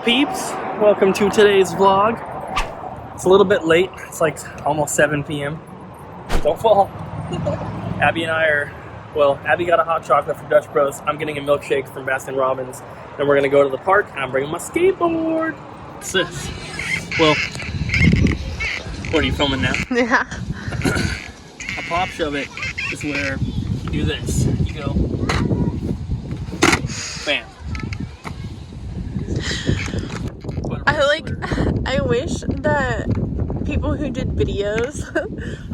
peeps? Welcome to today's vlog. It's a little bit late. It's like almost 7 p.m. Don't fall. Abby and I are, well, Abby got a hot chocolate from Dutch Bros. I'm getting a milkshake from Baskin Robbins. Then we're gonna go to the park and I'm bringing my skateboard. What's this? Well, what are you filming now? Yeah. A pop shove it is where you do this. You go, bam. I wish that people who did videos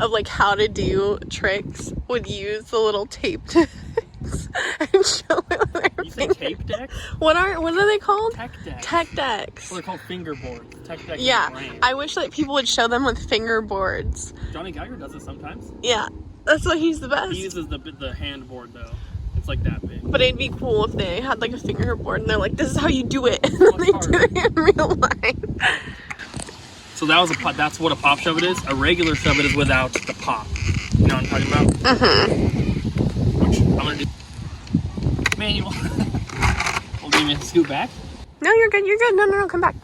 of like how to do tricks would use the little tape decks and show it with their You say tape decks? What are they called? Tech decks. Tech decks. Well, they're called fingerboards. Tech decks. Yeah, I wish that people would show them with fingerboards. Johnny Geiger does it sometimes. Yeah, that's why he's the best. He uses the hand board though. It's like that big. But it'd be cool if they had like a fingerboard and they're like, "This is how you do it," and then they do it in real life. So that's what a pop shove it is. A regular shove it is without the pop. You know what I'm talking about? Which I'm gonna do manual. Well, do you mean to scoot back? No, you're good. You're good. No, come back.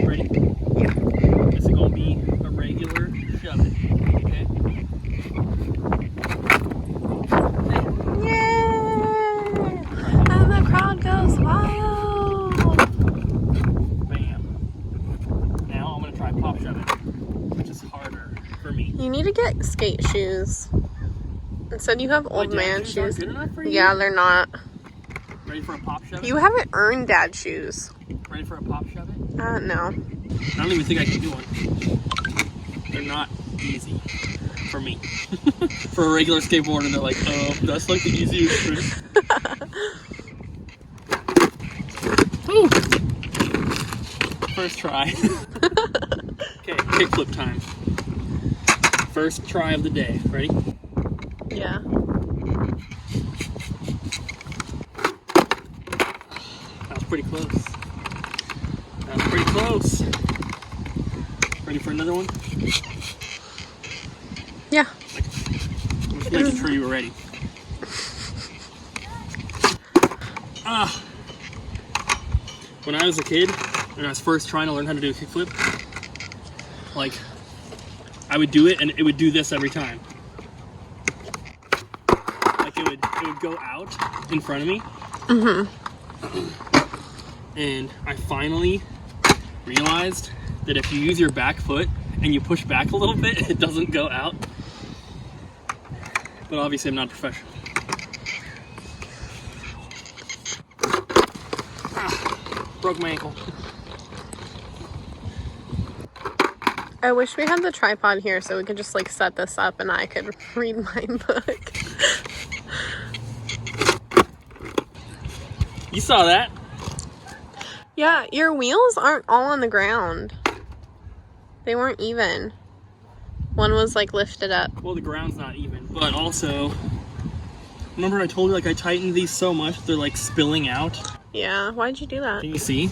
Ready? Yeah. This is gonna be a regular shove it. Okay. Yay! And the crowd goes wild. Bam. Now I'm gonna try pop shove it, which is harder for me. You need to get skate shoes. Instead, you have old man shoes. Good enough for you? Yeah, they're not. Ready for a pop shove it? You haven't earned dad shoes. Ready for a pop shove it? No. I don't even think I can do one. They're not easy for me. For a regular skateboarder, they're like, oh, that's like the easiest trick. Woo! First try. Okay, kickflip time. First try of the day. Ready? Yeah. That was pretty close. That was pretty close. Ready for another one? Yeah. I'm just making sure you were ready. When I was a kid, and I was first trying to learn how to do a kickflip, like, I would do it and it would do this every time. Like it would go out in front of me. And I finally realized that if you use your back foot and you push back a little bit, it doesn't go out. But obviously I'm not a professional. Broke my ankle. I wish we had the tripod here so we could just like set this up and I could read my book. You saw that? Yeah, your wheels aren't all on the ground. They weren't even. One was like lifted up. Well, the ground's not even, but also, remember I told you like I tightened these so much they're like spilling out? Yeah, why'd you do that? Can you see?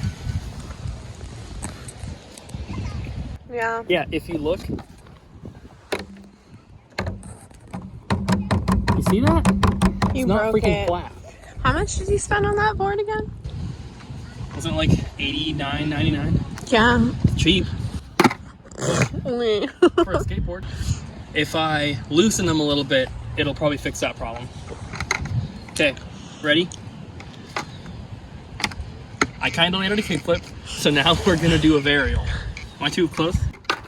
Yeah. Yeah, if you look. You see that? You It's not broke freaking it. flat. How much did you spend on that board again? Wasn't it like $89.99? Yeah. Cheap Only. for a skateboard. If I loosen them a little bit, it'll probably fix that problem. Okay, ready? I kind of landed a kickflip, so now we're gonna do a varial. Am I too close?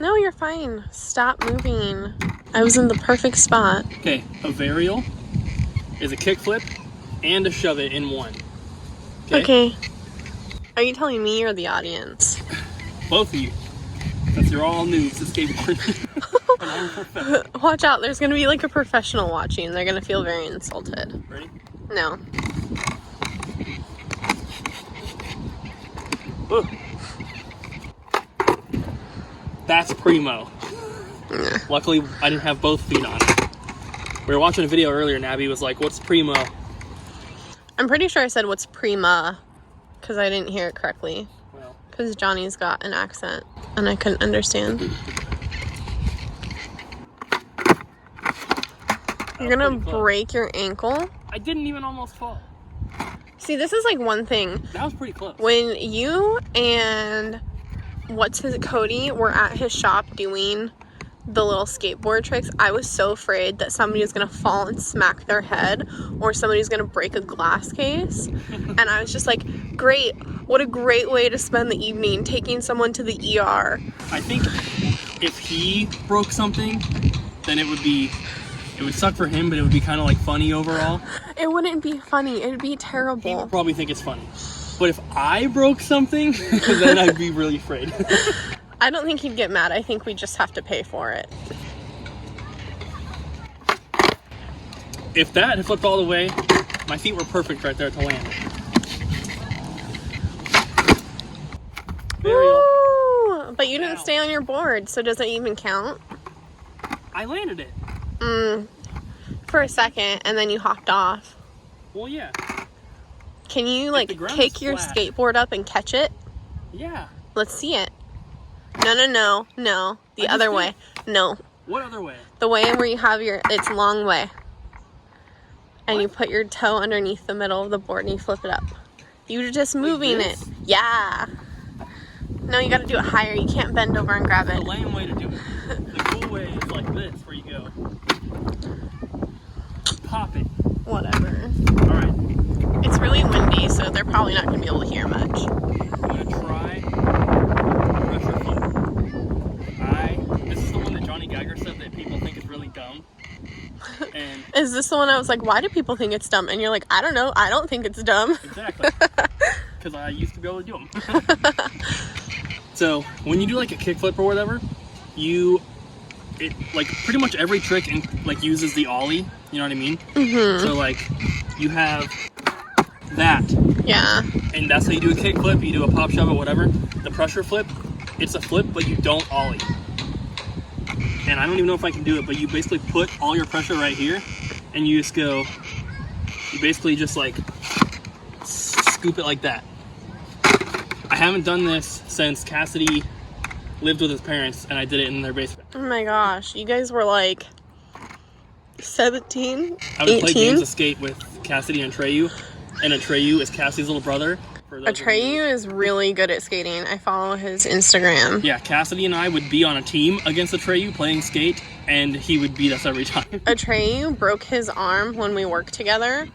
No, you're fine. Stop moving. I was in the perfect spot. Okay, a varial is a kickflip and a shove it in one. Okay. Are you telling me or the audience? Both of you. Because you're all noobs to skateboarding. And I'm a professional. Watch out, there's gonna be like a professional watching. They're gonna feel very insulted. Ready? No. Ooh. That's primo. Luckily, I didn't have both feet on. We were watching a video earlier and Abby was like, what's primo? I'm pretty sure I said what's prima because I didn't hear it correctly. Well, Because Johnny's got an accent and I couldn't understand. You're gonna break your ankle? I didn't even almost fall. See, this is like one thing. That was pretty close. When you and Cody were at his shop doing the little skateboard tricks, I was so afraid that somebody was gonna fall and smack their head, or somebody was gonna break a glass case. And I was just like, great, what a great way to spend the evening, taking someone to the ER. I think if he broke something, then it would suck for him, but it would be kind of like funny overall. It wouldn't be funny, it'd be He terrible. would probably think it's funny. But if I broke something, then I'd be really afraid. I don't think he'd get mad. I think we just have to pay for it. If that had flipped all the way, my feet were perfect right there to land. Woo! But you didn't stay on your board, so does it even count? I landed it. For a second, and then you hopped off. Well, yeah. Can you, the like, ground kick is your flat. skateboard up and catch it? Yeah. Let's see it. No. The I other just way. No. What other way? The way where you have it's long way. And you put your toe underneath the middle of the board and you flip it up. You're just moving it. this? Yeah. No, you gotta do it higher. You can't bend over and grab The it. lame way to do it. The cool way is like this, where you go. Pop it. Whatever. Alright. It's really windy, so they're probably not gonna be able to hear much. I'm gonna try pressure flip. This is the one that Johnny Geiger said that people think is really dumb. And Is this the one I was like, why do people think it's dumb? And you're like, I don't know. I don't think it's dumb. exactly. Because I used to be able to do them. So when you do like a kickflip or whatever, like pretty much every trick like uses the ollie. You know what I mean? Mm-hmm. So like you have that. Yeah. And that's how you do a kickflip. You do a pop shove or whatever. The pressure flip, it's a flip, but you don't ollie. And I don't even know if I can do it, but you basically put all your pressure right here, and you just go. You basically just like scoop it like that. I haven't done this since Cassidy lived with his parents, and I did it in their basement. Oh my gosh. You guys were like 17? I would 18? play games of skate with Cassidy and Atreyu, and Atreyu is Cassidy's little brother. Atreyu is really good at skating. I follow his Instagram. Yeah, Cassidy and I would be on a team against Atreyu playing skate, and he would beat us every time. Atreyu broke his arm when we worked together,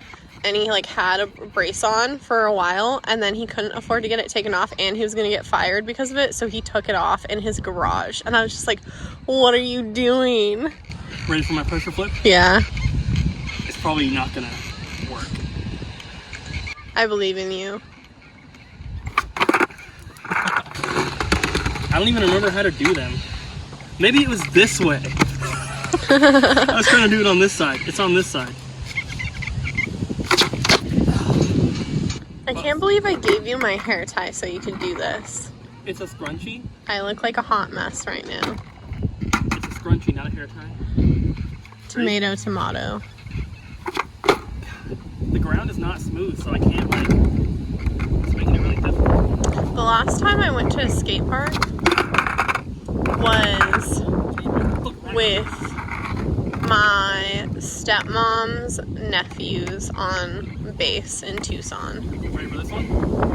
and he like had a brace on for a while, and then he couldn't afford to get it taken off, and he was gonna get fired because of it, so he took it off in his garage. And I was just like, what are you doing? Ready for my pressure flip? Yeah. It's probably not gonna work. I believe in you. I don't even remember how to do them. Maybe it was this way. I was trying to do it on this side. It's on this side. I can't believe I gave you my hair tie so you could do this. It's a scrunchie. I look like a hot mess right now. It's a scrunchie, not a hair tie. Tomato, tomato. The ground is not smooth, so I can't like. It's making it really difficult. The last time I went to a skate park was with my stepmom's nephews on base in Tucson. Ready for this one?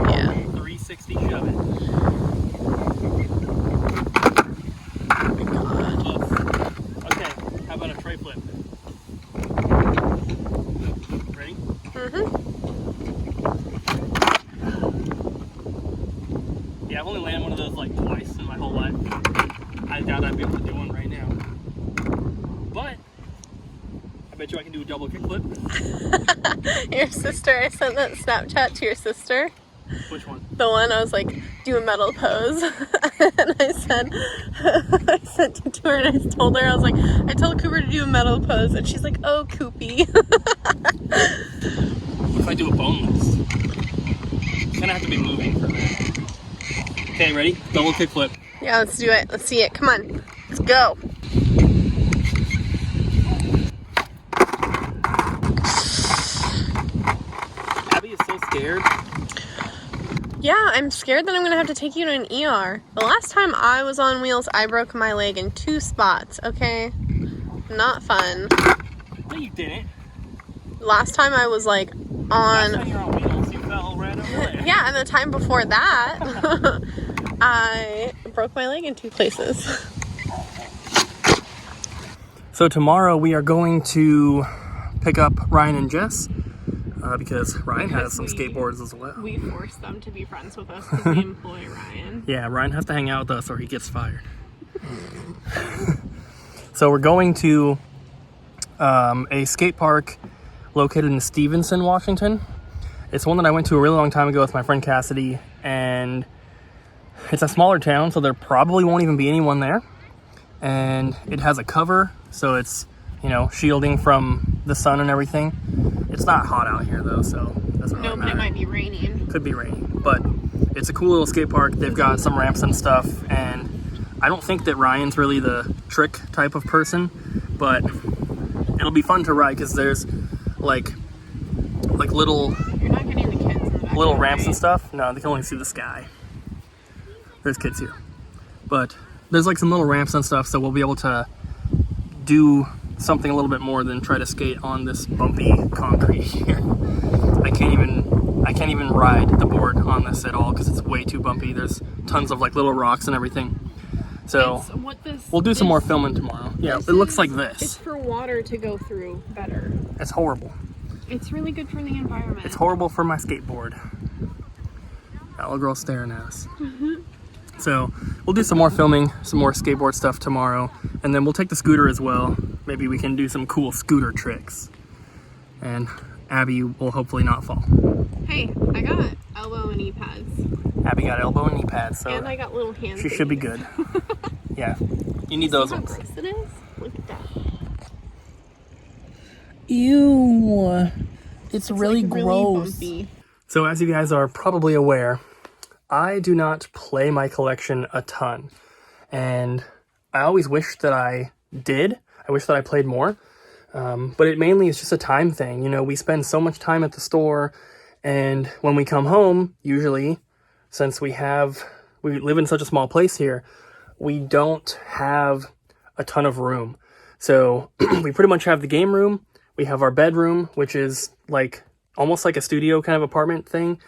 Yeah. 360 shove it. Oh my god. Close. Okay, how about a tray flip? Ready? Yeah, I've only landed one of those like twice in my whole life. I doubt I'd be able to do one right now. But I bet you I can do a double kickflip. Your sister, I sent that Snapchat to your sister. Which one? The one I was like, do a metal pose. And I sent it to her and I told her, I was like, I told Cooper to do a metal pose. And she's like, oh, Coopy. What if I do a boneless? It's gonna have to be moving for that. Okay, ready? Double kickflip. Yeah, let's do it. Let's see it. Come on. Let's go. Abby is so scared. Yeah, I'm scared that I'm going to have to take you to an ER. The last time I was on wheels, I broke my leg in 2 spots, okay? Not fun. No, you didn't. Last time I was like Last on... time you were on wheels, you Yeah, and the time before that, I broke my leg in 2 places. So tomorrow we are going to pick up Ryan and Jess because Ryan has some skateboards as well. We forced them to be friends with us because we employ Ryan. Yeah, Ryan has to hang out with us or he gets fired. So we're going to a skate park located in Stevenson, Washington. It's one that I went to a really long time ago with my friend Cassidy, and it's a smaller town, so there probably won't even be anyone there. And it has a cover, so it's, you know, shielding from the sun and everything. It's not hot out here though, so it doesn't really matter. It might be raining. Could be raining, but it's a cool little skate park. They've got some ramps and stuff, and I don't think that Ryan's really the trick type of person, but it'll be fun to ride because there's like little You're not getting the kids in the back, little ramps right? and stuff. No, they can only see the sky. There's kids here, but there's like some little ramps and stuff, so we'll be able to do something a little bit more than try to skate on this bumpy concrete here. I can't even ride the board on this at all because it's way too bumpy. There's tons of like little rocks and everything. So we'll do some more filming tomorrow. Yeah, it looks like this. It's for water to go through better. It's horrible. It's really good for the environment. It's horrible for my skateboard. That little girl's staring at us. So we'll do some more filming, some more skateboard stuff tomorrow, and then we'll take the scooter as well. Maybe we can do some cool scooter tricks. And Abby will hopefully not fall. Hey, I got elbow and knee pads. Abby got elbow and knee pads, so And I got little hands. she should be good. Yeah, you need those See how ones. gross it is? Look at that. Ew, it's really like gross. Bumpy. So as you guys are probably aware, I do not play my collection a ton, and I always wish that I did. I wish that I played more, but it mainly is just a time thing. You know, we spend so much time at the store, and when we come home, usually, since we live in such a small place here, we don't have a ton of room. So we pretty much have the game room, we have our bedroom, which is like almost like a studio kind of apartment thing.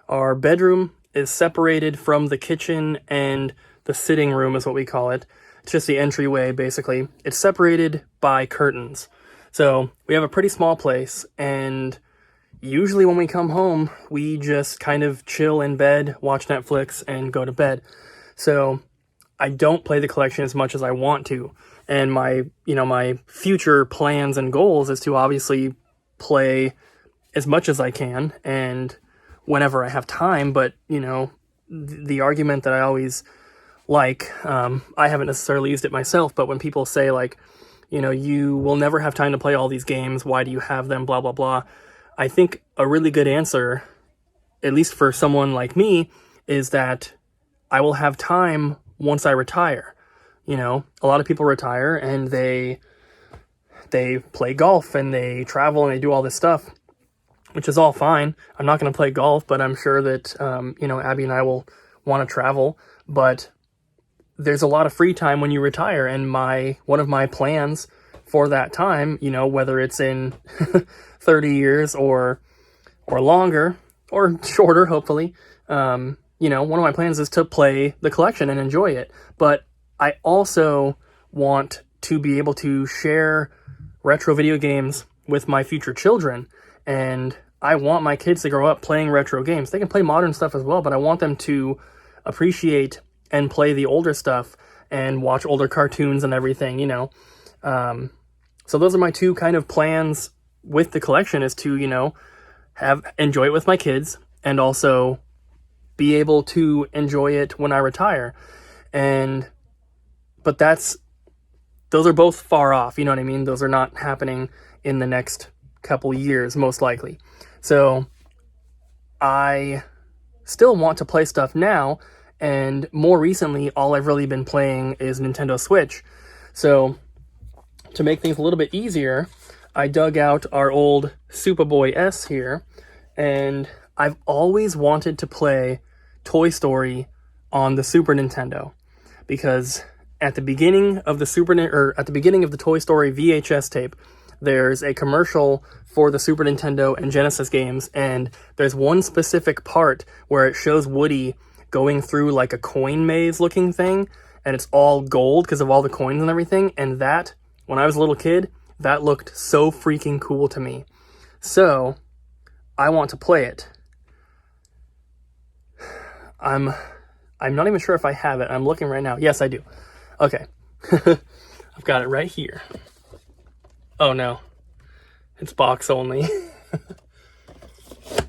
Our bedroom is separated from the kitchen, and the sitting room is what we call it. It's just the entryway, basically. It's separated by curtains. So we have a pretty small place, and usually when we come home, we just kind of chill in bed, watch Netflix, and go to bed. So I don't play the collection as much as I want to. And my future plans and goals is to obviously play as much as I can and whenever I have time. But, the argument that I always like, I haven't necessarily used it myself, but when people say like, you will never have time to play all these games, why do you have them, blah, blah, blah. I think a really good answer, at least for someone like me, is that I will have time once I retire. A lot of people retire and they play golf and they travel and they do all this stuff, which is all fine. I'm not going to play golf, but I'm sure that, Abby and I will want to travel. But there's a lot of free time when you retire. And one of my plans for that time, whether it's in 30 years or longer or shorter, hopefully, one of my plans is to play the collection and enjoy it. But I also want to be able to share retro video games with my future children. And I want my kids to grow up playing retro games. They can play modern stuff as well, but I want them to appreciate and play the older stuff and watch older cartoons and everything, So those are my two kind of plans with the collection, is to, enjoy it with my kids and also be able to enjoy it when I retire. But those are both far off, you know what I mean? Those are not happening in the next couple years, most likely. So I still want to play stuff now, and more recently, all I've really been playing is Nintendo Switch. So to make things a little bit easier, I dug out our old Superboy S here, and I've always wanted to play Toy Story on the Super Nintendo, because at the beginning of the Toy Story VHS tape, there's a commercial for the Super Nintendo and Genesis games, and there's one specific part where it shows Woody going through like a coin maze looking thing, and it's all gold because of all the coins and everything, and that, when I was a little kid, that looked so freaking cool to me. So, I want to play it. I'm not even sure if I have it. I'm looking right now. Yes, I do. Okay. I've got it right here. Oh no. It's box only.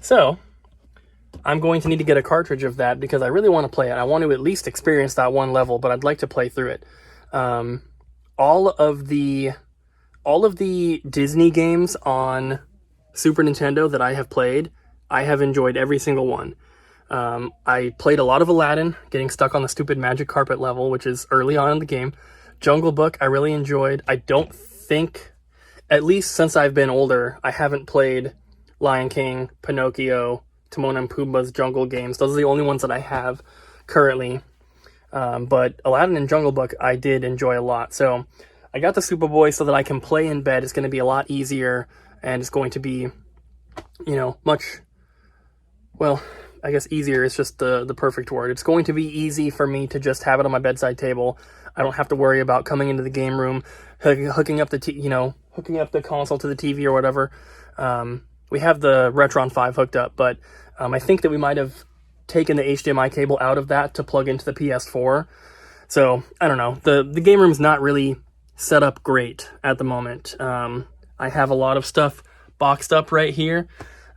So, I'm going to need to get a cartridge of that because I really want to play it. I want to at least experience that one level, but I'd like to play through it. All of the Disney games on Super Nintendo that I have played, I have enjoyed every single one. I played a lot of Aladdin, getting stuck on the stupid magic carpet level, which is early on in the game. Jungle Book, I really enjoyed. I don't think, at least since I've been older, I haven't played Lion King, Pinocchio, Timon and Pumbaa's Jungle games. Those are the only ones that I have currently. But Aladdin and Jungle Book, I did enjoy a lot. So I got the Superboy so that I can play in bed. It's going to be a lot easier, and it's going to be, much, well, I guess easier is just the perfect word. It's going to be easy for me to just have it on my bedside table. I don't have to worry about coming into the game room, hooking up the console to the TV or whatever. We have the Retron 5 hooked up, but I think that we might have taken the HDMI cable out of that to plug into the PS4. So, I don't know. The game room's not really set up great at the moment. I have a lot of stuff boxed up right here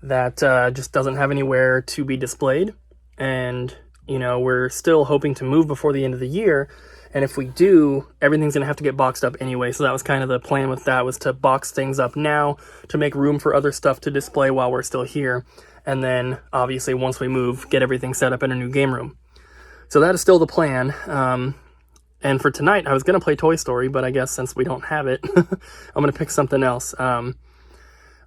that just doesn't have anywhere to be displayed. And, we're still hoping to move before the end of the year. And if we do, everything's going to have to get boxed up anyway. So that was kind of the plan with that, was to box things up now to make room for other stuff to display while we're still here. And then, obviously, once we move, get everything set up in a new game room. So that is still the plan. And for tonight, I was going to play Toy Story, but I guess since we don't have it, I'm going to pick something else.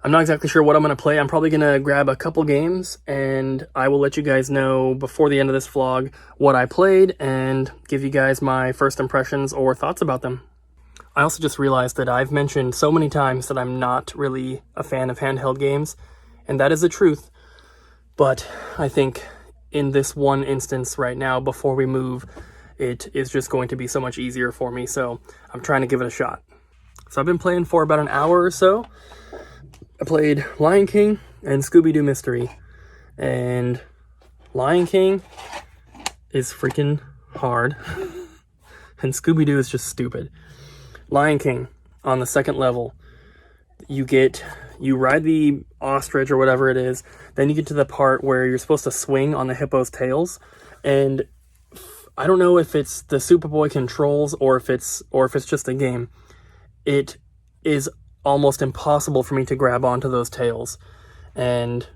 I'm not exactly sure what I'm going to play. I'm probably going to grab a couple games, and I will let you guys know before the end of this vlog what I played and give you guys my first impressions or thoughts about them. I also just realized that I've mentioned so many times that I'm not really a fan of handheld games, and that is the truth. But I think in this one instance right now, before we move, it is just going to be so much easier for me, so I'm trying to give it a shot. So I've been playing for about an hour or so. I played Lion King and Scooby-Doo Mystery, and Lion King is freaking hard, and Scooby-Doo is just stupid. Lion King, on the second level, you ride the ostrich or whatever it is, then you get to the part where you're supposed to swing on the hippo's tails, and I don't know if it's the Superboy controls or if it's just a game. It is almost impossible for me to grab onto those tails, and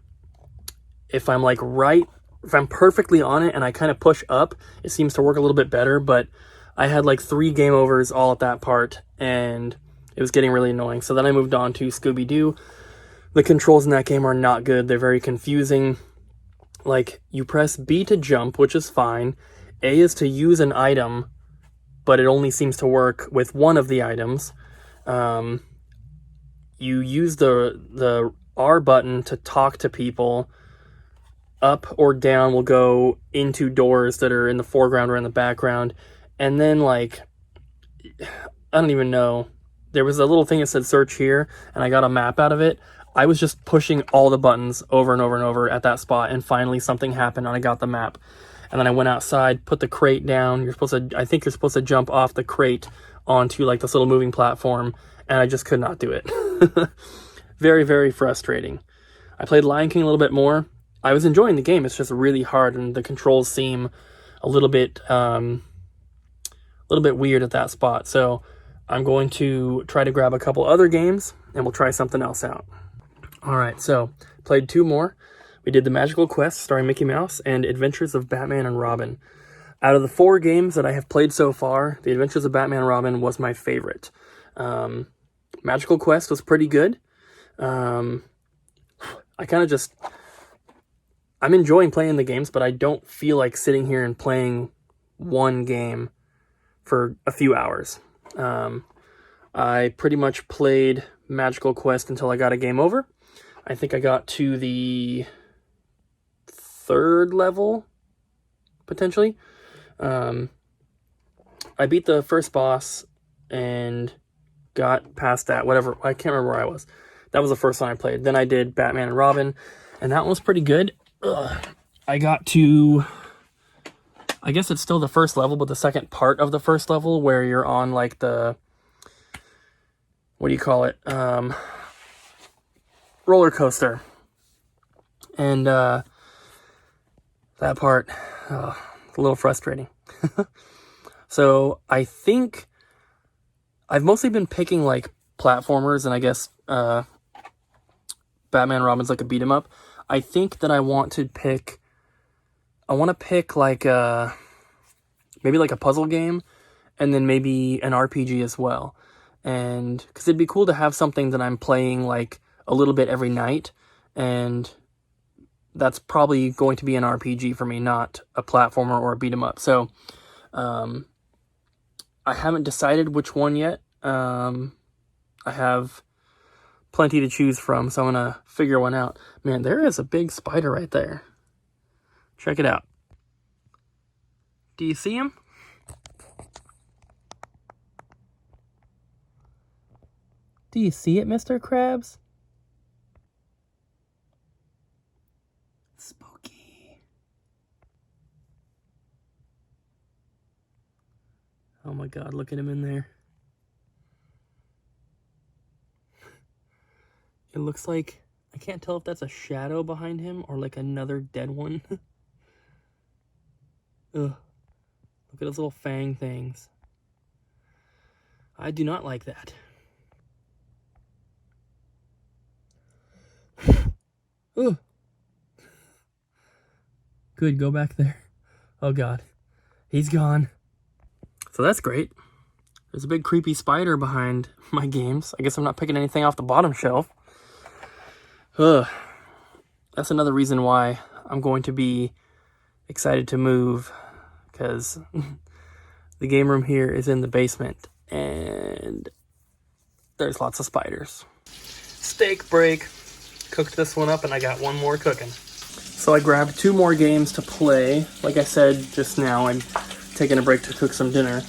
if I'm perfectly on it and I kind of push up, it seems to work a little bit better. But I had like 3 game overs all at that part, and it was getting really annoying. So then I moved on to Scooby-Doo. The controls in that game are not good. They're very confusing. Like, you press B to jump, which is fine. A is to use an item, but it only seems to work with one of the items. You use the R button to talk to people. Up or down will go into doors that are in the foreground or in the background. And then, I don't even know. There was a little thing that said search here, and I got a map out of it. I was just pushing all the buttons over and over and over at that spot, and finally something happened, and I got the map. And then I went outside, put the crate down. I think you're supposed to jump off the crate onto, this little moving platform, and I just could not do it. Very, very frustrating. I played Lion King a little bit more. I was enjoying the game. It's just really hard, and the controls seem a little bit weird at that spot. So I'm going to try to grab a couple other games, and we'll try something else out. All right, so played 2 more. We did The Magical Quest starring Mickey Mouse and Adventures of Batman and Robin. Out of the 4 games that I have played so far, The Adventures of Batman and Robin was my favorite. Magical Quest was pretty good. I'm enjoying playing the games, but I don't feel like sitting here and playing one game for a few hours. I pretty much played magical quest until I got a game over. I think I got to the 3rd level, potentially. I beat the first boss and got past that, whatever. I can't remember where I was. That was the first one I played. Then I did Batman and Robin, and that one was pretty good. I got to, I guess it's still the first level, but the second part of the first level where you're on like the, what do you call it? Roller coaster. And that part, a little frustrating. So I think I've mostly been picking like platformers, and I guess Batman and Robin's like a beat 'em up. I think that I want to pick like maybe like a puzzle game, and then maybe an RPG as well. And because it'd be cool to have something that I'm playing like a little bit every night, and that's probably going to be an RPG for me, not a platformer or a beat 'em up. So I haven't decided which one yet. I have plenty to choose from, so I'm gonna figure one out. Man, there is a big spider right there. Check it out. Do you see him? Do you see it, Mr. Krabs? Spooky. Oh my God, look at him in there. It looks like, I can't tell if that's a shadow behind him or like another dead one. Ugh. Look at those little fang things. I do not like that. Ugh. Good, go back there. Oh God, he's gone. So that's great. There's a big creepy spider behind my games. I guess I'm not picking anything off the bottom shelf. Ugh. That's another reason why I'm going to be excited to move, because the game room here is in the basement and there's lots of spiders. Steak break. Cooked this one up and I got one more cooking. So I grabbed 2 more games to play. Like I said just now, I'm taking a break to cook some dinner.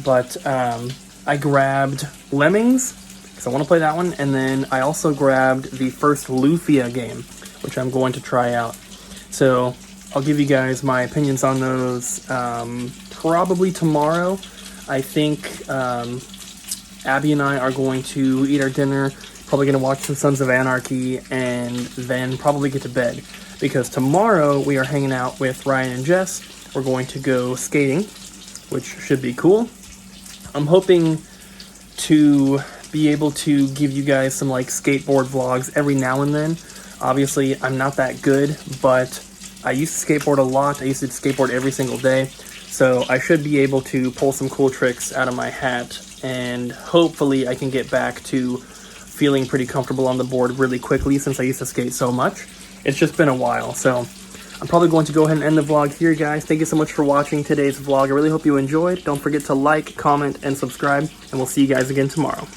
But I grabbed Lemmings, because I want to play that one. And then I also grabbed the first Lufia game, which I'm going to try out. So I'll give you guys my opinions on those probably tomorrow. I think Abby and I are going to eat our dinner, probably going to watch some Sons of Anarchy, and then probably get to bed. Because tomorrow we are hanging out with Ryan and Jess. We're going to go skating, which should be cool. I'm hoping to be able to give you guys some like skateboard vlogs every now and then. Obviously, I'm not that good, but I used to skateboard a lot. I used to skateboard every single day. So I should be able to pull some cool tricks out of my hat, and hopefully I can get back to feeling pretty comfortable on the board really quickly, since I used to skate so much. It's just been a while, so I'm probably going to go ahead and end the vlog here, guys. Thank you so much for watching today's vlog. I really hope you enjoyed. Don't forget to like, comment, and subscribe, and we'll see you guys again tomorrow.